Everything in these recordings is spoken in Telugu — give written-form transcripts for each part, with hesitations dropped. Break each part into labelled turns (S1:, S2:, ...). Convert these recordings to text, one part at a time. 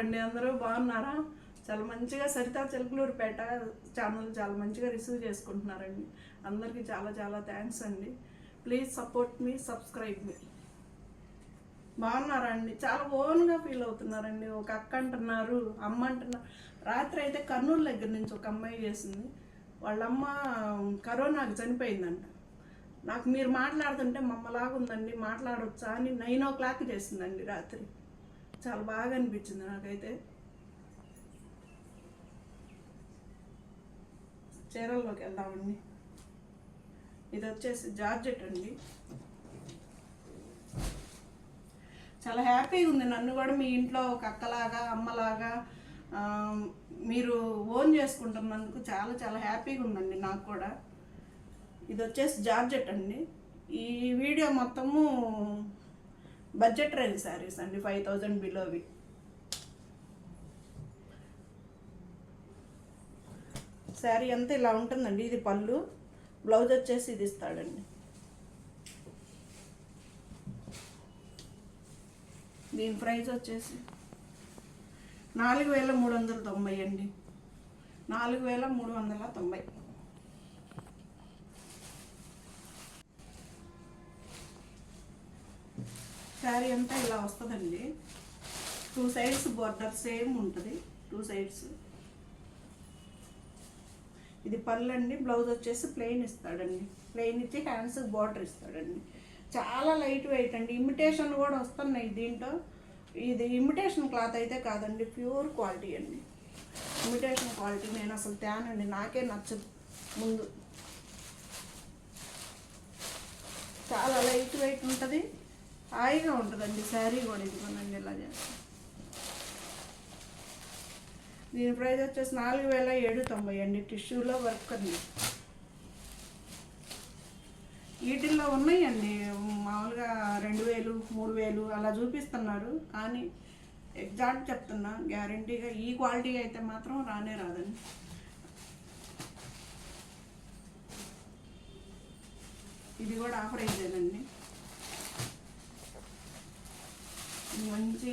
S1: ఉన్నారండి? అందరూ బాగున్నారా? చాలా మంచిగా సరితా చిలకలూరుపేట ఛానల్ చాలా మంచిగా రిసీవ్ చేసుకుంటున్నారండి. అందరికీ చాలా చాలా థ్యాంక్స్ అండి. ప్లీజ్ సపోర్ట్ మీ, సబ్స్క్రైబ్ మీ. బాగున్నారా అండి? చాలా ఓన్గా ఫీల్ అవుతున్నారండి. ఒక అక్క అంటున్నారు, అమ్మ అంటున్నారు. రాత్రి అయితే కర్నూలు దగ్గర నుంచి ఒక అమ్మాయి చేసింది. వాళ్ళమ్మ కరోనాకి చనిపోయిందంట. నాకు మీరు మాట్లాడుతుంటే మమ్మలాగా ఉందండి, మాట్లాడొచ్చా అని 9 o'clock చేసిందండి రాత్రి. చాలా బాగా అనిపించింది నాకైతే. చీరల్లోకి వెళ్దామండి. ఇది వచ్చేసి జార్జెట్ అండి. చాలా హ్యాపీగా ఉంది. నన్ను కూడా మీ ఇంట్లో ఒక అక్కలాగా, అమ్మలాగా మీరు ఓన్ చేసుకుంటున్నందుకు చాలా చాలా హ్యాపీగా ఉందండి నాకు కూడా. ఇది వచ్చేసి జార్జెట్ అండి. ఈ వీడియో మొత్తము బడ్జెట్ రేంజ్ శారీస్ అండి, 5000 బిలోవి. శారీ అంతా ఇలా ఉంటుందండి. ఇది పళ్ళు, బ్లౌజ్ వచ్చేసి ఇది ఇస్తాడండి. దీని ప్రైస్ వచ్చేసి 4390 అండి. 4390. శారీ అంతా ఇలా వస్తుందండి. 2 sides బోర్డర్ సేమ్ ఉంటుంది, 2 sides. ఇది పళ్ళు అండి. బ్లౌజ్ వచ్చేసి ప్లెయిన్ ఇస్తాడండి. ప్లెయిన్ ఇచ్చి హ్యాండ్స్ బార్డర్ ఇస్తాడండి. చాలా లైట్ వెయిట్ అండి. ఇమిటేషన్ కూడా వస్తున్నాయి దీంట్లో. ఇది ఇమిటేషన్ క్లాత్ అయితే కాదండి, ప్యూర్ క్వాలిటీ అండి. ఇమిటేషన్ క్వాలిటీ నేను అసలు తేనండి, నాకే నచ్చదు ముందు. చాలా లైట్ వెయిట్ ఉంటుంది, హాయిగా ఉంటుందండి శారీ కూడా. ఇది కొనండి ఇలా చేస్తాం. దీని ప్రైస్ వచ్చేసి 4790 అండి. టిష్యూలో వర్క్ అండి. వీటిల్లో ఉన్నాయండి మామూలుగా 2000, 3000 అలా చూపిస్తున్నారు. కానీ ఎగ్జాక్ట్ చెప్తున్నా, గ్యారంటీగా ఈ క్వాలిటీ అయితే మాత్రం రానే రాదండి. ఇది కూడా ఆఫర్ అయితేనండి. మంచి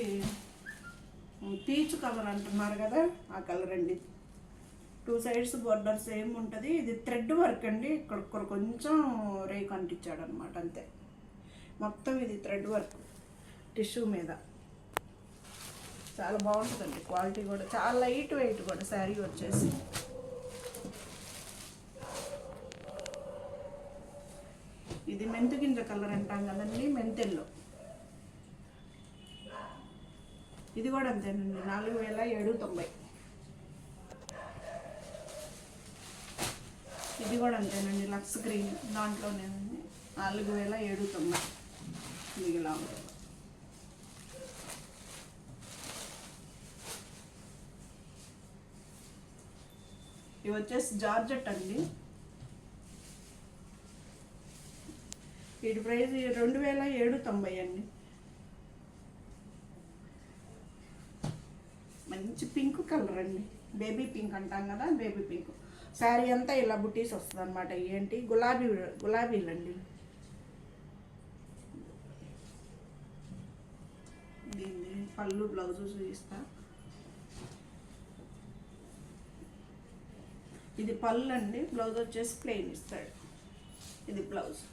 S1: పీచ్ కలర్ అంటున్నారు కదా, ఆ కలర్ అండి. 2 sides బోర్డర్ సేమ్ ఉంటుంది. ఇది థ్రెడ్ వర్క్ అండి. ఇక్కడ కొంచెం రేకు అంటించాడు అనమాట, అంతే. మొత్తం ఇది థ్రెడ్ వర్క్ టిష్యూ మీద. చాలా బాగుంటుందండి. క్వాలిటీ కూడా చాలా లైట్ వెయిట్ కూడా శారీ వచ్చేసి. ఇది మెంతు గింజ కలర్ అంటాం కదండి, మెంతెల్లో. ఇది కూడా అంతేనండి, 4790. ఇది కూడా అంతేనండి, లక్స్ గ్రీన్ దాంట్లోనేనండి, 4790. ఇది ఇలా ఉంటుంది. ఇవి వచ్చేసి జార్జెట్ అండి. వీటి ప్రైస్ 2790 అండి. మంచి పింక్ కలర్ అండి, బేబీ పింక్ అంటాం కదా, బేబీ పింక్. శారీ అంతా ఇలా బుటీస్ వస్తుంది అనమాట. ఏంటి గులాబీలండి. దీన్ని పళ్ళు బ్లౌజ్ చూపిస్తా. ఇది పళ్ళు అండి. బ్లౌజ్ వచ్చేసి ప్లెయిన్ ఇస్తాడు. ఇది బ్లౌజ్.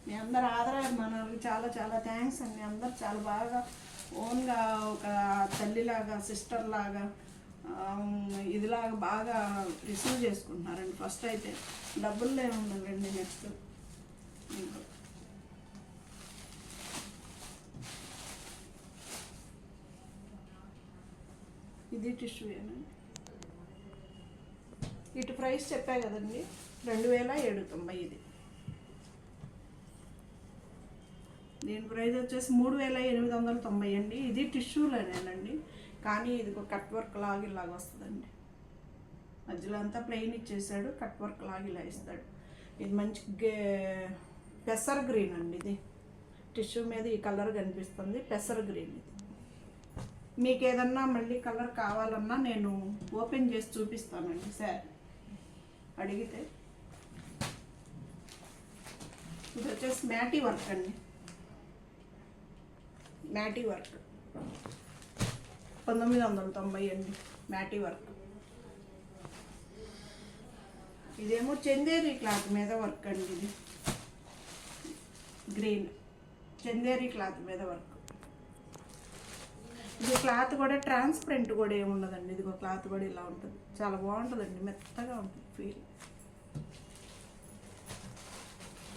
S1: మీ అందరు ఆదరాభిమానాలకు చాలా చాలా థ్యాంక్స్ అండి. అందరు చాలా బాగా ఓన్గా ఒక తల్లిలాగా, సిస్టర్ లాగా, ఇదిలాగా బాగా రిసీవ్ చేసుకుంటున్నారండి. ఫస్ట్ అయితే డబ్బుల్లో ఏముందండి. నెక్స్ట్ ఇది టిష్యూ ఏనండి. ఇటు ప్రైస్ చెప్పా కదండి, 2790. ఇది దీని ప్రైస్ వచ్చేసి 3890 అండి. ఇది టిష్యూలోనేనండి, కానీ ఇది ఒక కట్ వర్క్ లాగా ఇలాగ వస్తుందండి. మధ్యలో అంతా ప్లెయిన్ ఇచ్చేసాడు, కట్ వర్క్ లాగా ఇలా ఇస్తాడు. ఇది మంచి పెసర్ గ్రీన్ అండి. ఇది టిష్యూ మీద ఈ కలర్ కనిపిస్తుంది, పెసర్ గ్రీన్. ఇది మీకు ఏదన్నా మళ్ళీ కలర్ కావాలన్నా నేను ఓపెన్ చేసి చూపిస్తానండి. సార్ అడిగితే ఇది వచ్చేసి మ్యాటీ వర్క్ అండి, మ్యాటీ వర్క్ 1990 అండి, మ్యాటీ వర్క్. ఇదేమో చందేరి క్లాత్ మీద వర్క్ అండి, ఇది గ్రీన్ చందేరి క్లాత్ మీద వర్క్. ఇది క్లాత్ కూడా ట్రాన్స్పరెంట్ కూడా ఏమి ఉండదండి, ఇది క్లాత్ కూడా ఇలా ఉంటుంది, చాలా బాగుంటుందండి, మెత్తగా ఉంటుంది ఫీల్.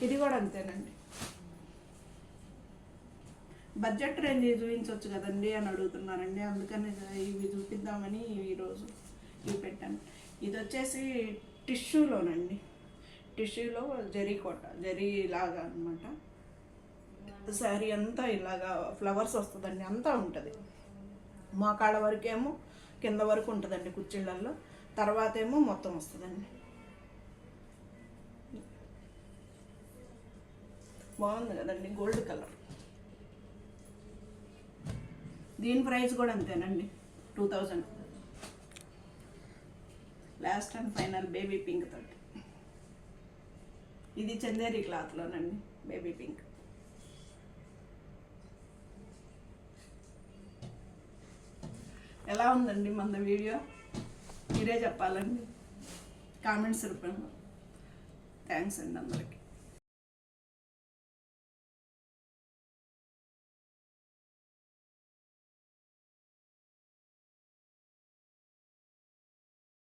S1: ఇది కూడా అంతేనండి. బడ్జెట్ రేంజ్ చూపించవచ్చు కదండి అని అడుగుతున్నారండి, అందుకని ఇవి చూపిద్దామని ఈరోజు ఇవి పెట్టాను. ఇది వచ్చేసి టిష్యూలోనండి, టిష్యూలో జరీ కోట, జరీ లాగా అనమాట. శారీ అంతా ఇలాగా ఫ్లవర్స్ వస్తుందండి, అంతా ఉంటుంది. మోకాళ్ళ వరకేమో కింద వరకు ఉంటుందండి కుర్చీళ్ళల్లో, తర్వాత ఏమో మొత్తం వస్తుందండి. బాగుంది కదండి, గోల్డ్ కలర్. దీని ప్రైస్ కూడా అంతేనండి, 2000. Last and final baby pink తోటి. ఇది చందేరి క్లాత్లోనండి, బేబీ పింక్. ఎలా ఉందండి మన వీడియో? మీరే చెప్పాలండి కామెంట్స్ రూపంలో. థ్యాంక్స్ అండి అందరికీ.